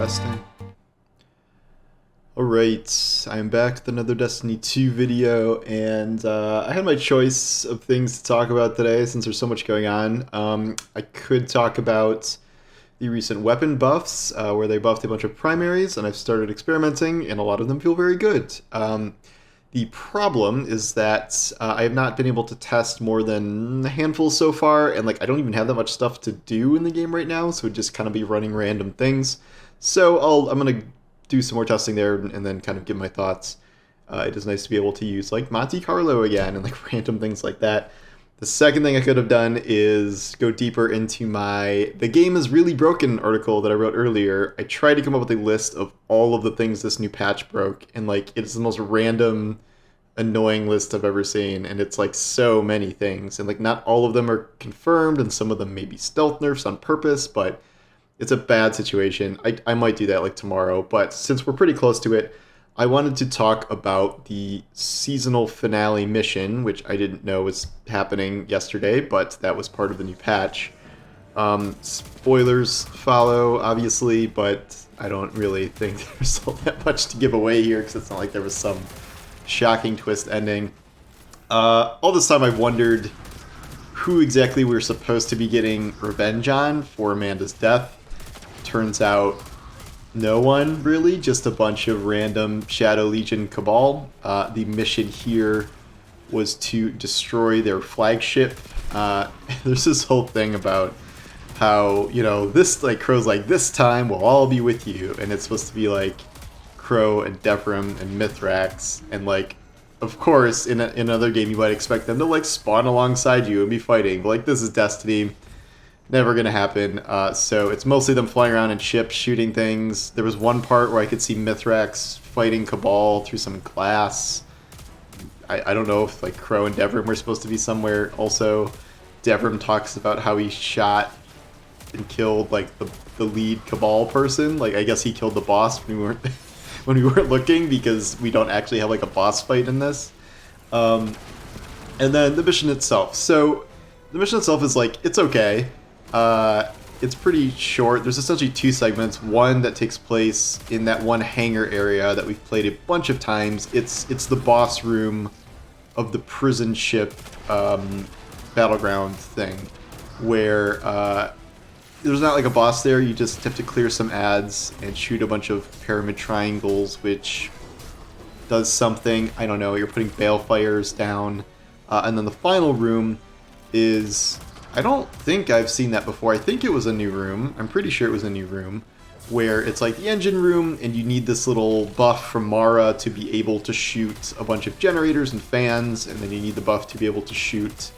Testing. Alright, I'm back with another Destiny 2 video, and I had my choice of things to talk about today since there's so much going on. I could talk about the recent weapon buffs, where they buffed a bunch of primaries, and I've started experimenting, and a lot of them feel very good. The problem is that I have not been able to test more than a handful so far, and I don't even have that much stuff to do in the game right now, so it'd just kind of be running random things. So I'm gonna do some more testing there and then kind of give my thoughts. It is nice to be able to use Monte Carlo again and random things like that. The second thing I could have done is go deeper into my "the game is really broken" article that I wrote earlier. I tried to come up with a list of all of the things this new patch broke, and it's the most random, annoying list I've ever seen, and it's so many things, and not all of them are confirmed, and some of them may be stealth nerfs on purpose, but it's a bad situation. I might do that tomorrow, but since we're pretty close to it, I wanted to talk about the seasonal finale mission, which I didn't know was happening yesterday, but that was part of the new patch. Spoilers follow, obviously, but I don't really think there's all that much to give away here, because it's not like there was some shocking twist ending. All this time I've wondered who exactly we were supposed to be getting revenge on for Amanda's death. Turns out no one, really, just a bunch of random Shadow Legion Cabal. The mission here was to destroy their flagship. There's this whole thing about how, this, Crow's this time we'll all be with you, and it's supposed to be Crow and Devrim and Mithrax, and of course in another game you might expect them to spawn alongside you and be fighting, but this is Destiny. Never gonna happen. So it's mostly them flying around in ships, shooting things. There was one part where I could see Mithrax fighting Cabal through some glass. I don't know if Crow and Devrim were supposed to be somewhere. Also, Devrim talks about how he shot and killed the lead Cabal person. I guess he killed the boss when we weren't when we weren't looking, because we don't actually have a boss fight in this. And then the mission itself. So the mission itself is it's okay. It's pretty short. There's essentially two segments. One that takes place in that one hangar area that we've played a bunch of times. It's the boss room of the prison ship battleground thing, where there's not a boss there. You just have to clear some ads and shoot a bunch of pyramid triangles, which does something. I don't know. You're putting balefires down. And then the final room is... I don't think I've seen that before. I think it was a new room. I'm pretty sure it was a new room, where it's the engine room, and you need this little buff from Mara to be able to shoot a bunch of generators and fans, and then you need the buff to be able to shoot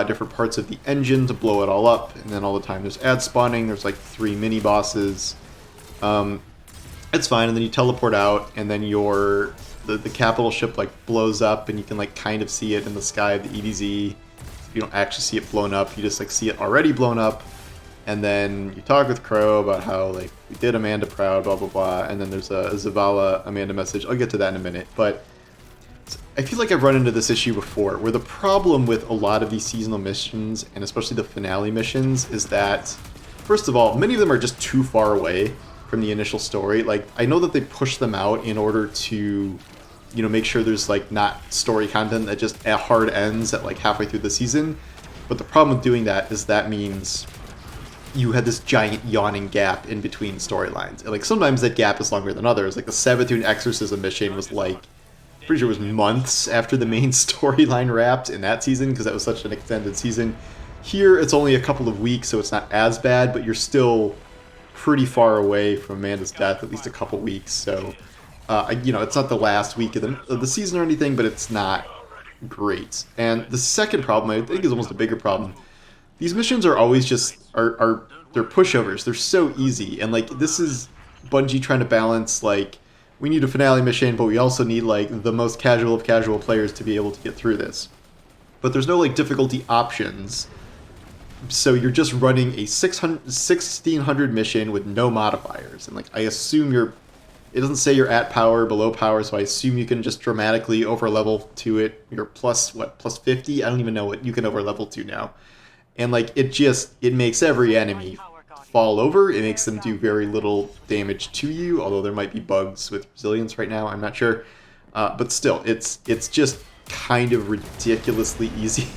different parts of the engine to blow it all up, and then all the time there's ad spawning. There's 3 mini bosses. It's fine, and then you teleport out, and then the capital ship blows up, and you can kind of see it in the sky of the EDZ. You don't actually see it blown up, you just see it already blown up, and then you talk with Crow about how we did Amanda proud, blah blah blah, and then there's a Zavala Amanda message. I'll get to that in a minute, but I feel I've run into this issue before, where the problem with a lot of these seasonal missions, and especially the finale missions, is that, first of all, many of them are just too far away from the initial story. I know that they push them out in order to make sure there's not story content that just hard ends at halfway through the season. But the problem with doing that is that means you had this giant yawning gap in between storylines. And sometimes that gap is longer than others. The Savathun Exorcism mission was pretty sure it was months after the main storyline wrapped in that season, because that was such an extended season. Here it's only a couple of weeks, so it's not as bad, but you're still pretty far away from Amanda's death, at least a couple weeks, so it's not the last week of the season or anything, but it's not great. And the second problem, I think, is almost a bigger problem. These missions are always just they're pushovers. They're so easy, and this is Bungie trying to balance we need a finale mission, but we also need the most casual of casual players to be able to get through this. But there's no difficulty options, so you're just running a 1600 mission with no modifiers, and I assume it doesn't say you're at power, below power, so I assume you can just dramatically over-level to it. You're plus 50? I don't even know what you can over-level to now. And, it makes every enemy fall over, it makes them do very little damage to you, although there might be bugs with resilience right now, I'm not sure. But still, it's just kind of ridiculously easy.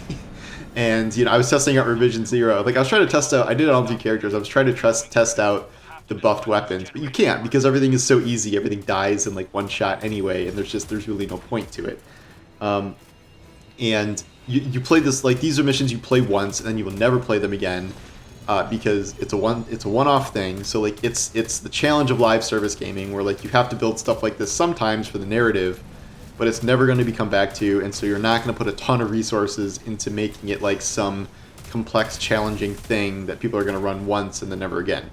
And, you know, I was testing out Revision 0. Like, I was trying to test out, I did it on 2 characters, I was trying to test out the buffed weapons, but you can't because everything is so easy, everything dies in like one shot anyway, and there's really no point to it. And you play this, like, these are missions you play once and then you will never play them again, because it's a one-off thing. So like it's the challenge of live service gaming where like you have to build stuff like this sometimes for the narrative, but it's never going to be come back to, and so you're not going to put a ton of resources into making it like some complex, challenging thing that people are going to run once and then never again.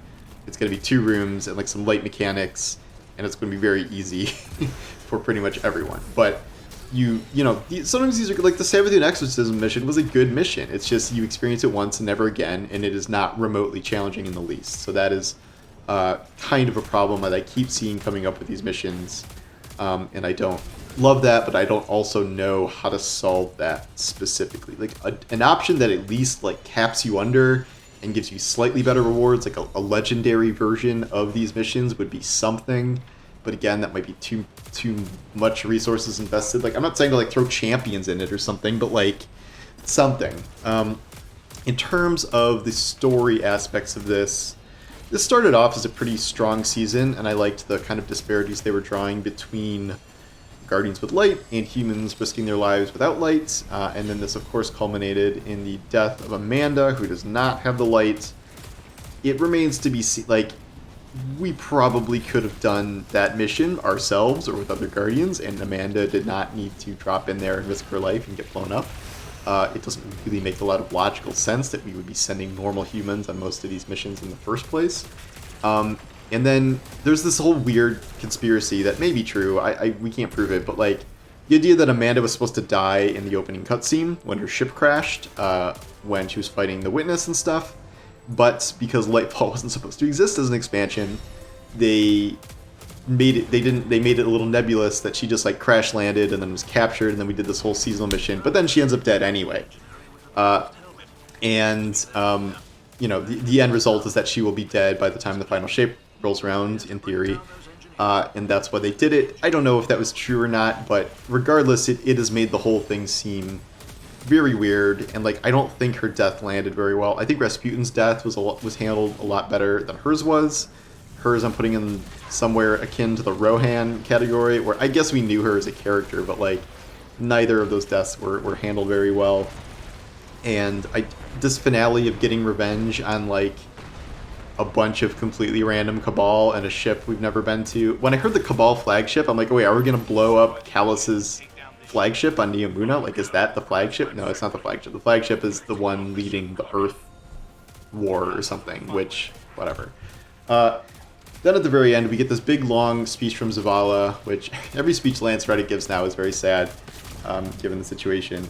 It's going to be 2 rooms and like some light mechanics, and it's going to be very easy for pretty much everyone. But you know, sometimes these are like the Sabbath Exorcism mission was a good mission. It's just you experience it once and never again, and it is not remotely challenging in the least. So that is kind of a problem that I keep seeing coming up with these missions, and I don't love that, but I don't also know how to solve that specifically. Like an option that at least like caps you under and gives you slightly better rewards, like a legendary version of these missions would be something. But again, that might be too much resources invested. Like, I'm not saying to like throw champions in it or something, but like something. In terms of the story aspects of this started off as a pretty strong season, and I liked the kind of disparities they were drawing between Guardians with light and humans risking their lives without light. And then this, of course, culminated in the death of Amanda, who does not have the light. It remains to be seen. Like, we probably could have done that mission ourselves or with other Guardians, and Amanda did not need to drop in there and risk her life and get blown up. It doesn't really make a lot of logical sense that we would be sending normal humans on most of these missions in the first place. And then there's this whole weird conspiracy that may be true. We can't prove it, but like the idea that Amanda was supposed to die in the opening cutscene when her ship crashed, when she was fighting the Witness and stuff. But because Lightfall wasn't supposed to exist as an expansion, they made it a little nebulous that she just like crash landed and then was captured, and then we did this whole seasonal mission. But then she ends up dead anyway. You know, the end result is that she will be dead by the time the final shape rolls around, in theory. And that's why they did it. I don't know if that was true or not, but regardless, it has made the whole thing seem very weird, and like I don't think her death landed very well. I think Rasputin's death was handled a lot better than hers was. Hers I'm putting in somewhere akin to the Rohan category, where I guess we knew her as a character, but like neither of those deaths were handled very well. And this finale of getting revenge on like a bunch of completely random Cabal and a ship we've never been to. When I heard the Cabal flagship, I'm like, oh wait, are we gonna blow up Callus's flagship on Neomuna? Like, is that the flagship? No, it's not the flagship. The flagship is the one leading the Earth War or something, which, whatever. Then at the very end, we get this big, long speech from Zavala, which every speech Lance Reddick gives now is very sad, given the situation.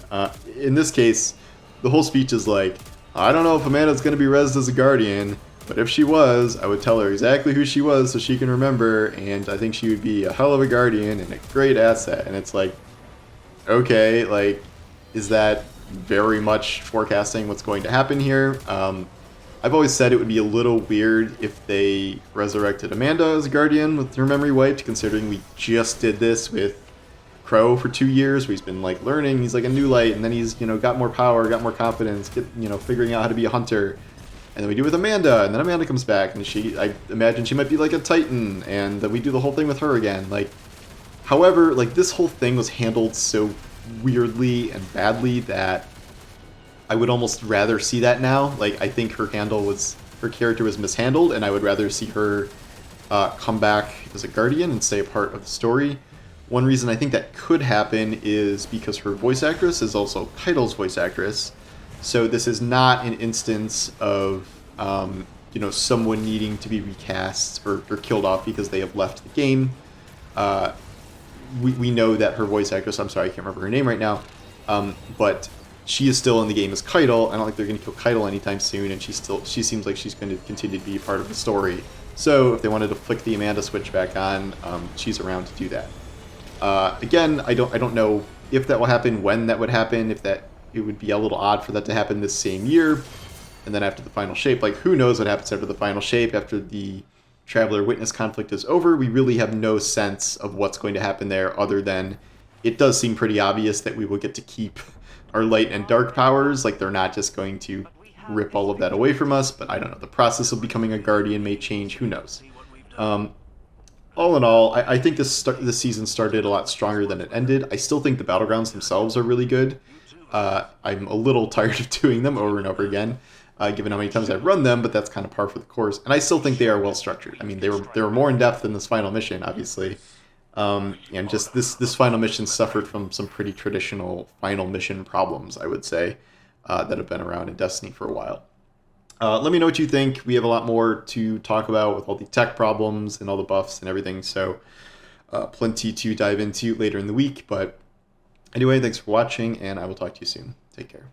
In this case, the whole speech is like, I don't know if Amanda's going to be rezzed as a Guardian, but if she was, I would tell her exactly who she was so she can remember, and I think she would be a hell of a Guardian and a great asset. And it's like, okay, like, is that very much forecasting what's going to happen here? I've always said it would be a little weird if they resurrected Amanda as a Guardian with her memory wiped, considering we just did this with Crow for 2 years, where he's been like learning, he's like a new light, and then he's, you know, got more power, got more confidence, figuring out how to be a hunter. And then we do with Amanda, and then Amanda comes back, and I imagine she might be like a Titan, and then we do the whole thing with her again. Like, however, like, this whole thing was handled so weirdly and badly that I would almost rather see that now. Like, I think her character was mishandled, and I would rather see her come back as a Guardian and stay a part of the story. One reason I think that could happen is because her voice actress is also Keitel's voice actress. So this is not an instance of, someone needing to be recast or killed off because they have left the game. We know that her voice actress, I'm sorry, I can't remember her name right now, but she is still in the game as Keitel. I don't think they're going to kill Keitel anytime soon, and she seems like she's going to continue to be a part of the story. So if they wanted to flick the Amanda switch back on, she's around to do that. Again, I don't know if that will happen, when that would happen, it would be a little odd for that to happen this same year. And then after the final shape, like, who knows what happens after the final shape, after the Traveler Witness conflict is over. We really have no sense of what's going to happen there, other than it does seem pretty obvious that we will get to keep our light and dark powers. Like, they're not just going to rip all of that away from us, but I don't know. The process of becoming a Guardian may change. Who knows? All in all, I think this season started a lot stronger than it ended. I still think the Battlegrounds themselves are really good. I'm a little tired of doing them over and over again, given how many times I've run them, but that's kind of par for the course. And I still think they are well structured. I mean, they were more in depth than this final mission, obviously. And just this final mission suffered from some pretty traditional final mission problems, I would say, that have been around in Destiny for a while. Let me know what you think. We have a lot more to talk about with all the tech problems and all the buffs and everything, so plenty to dive into later in the week. But anyway, thanks for watching, and I will talk to you soon. Take care.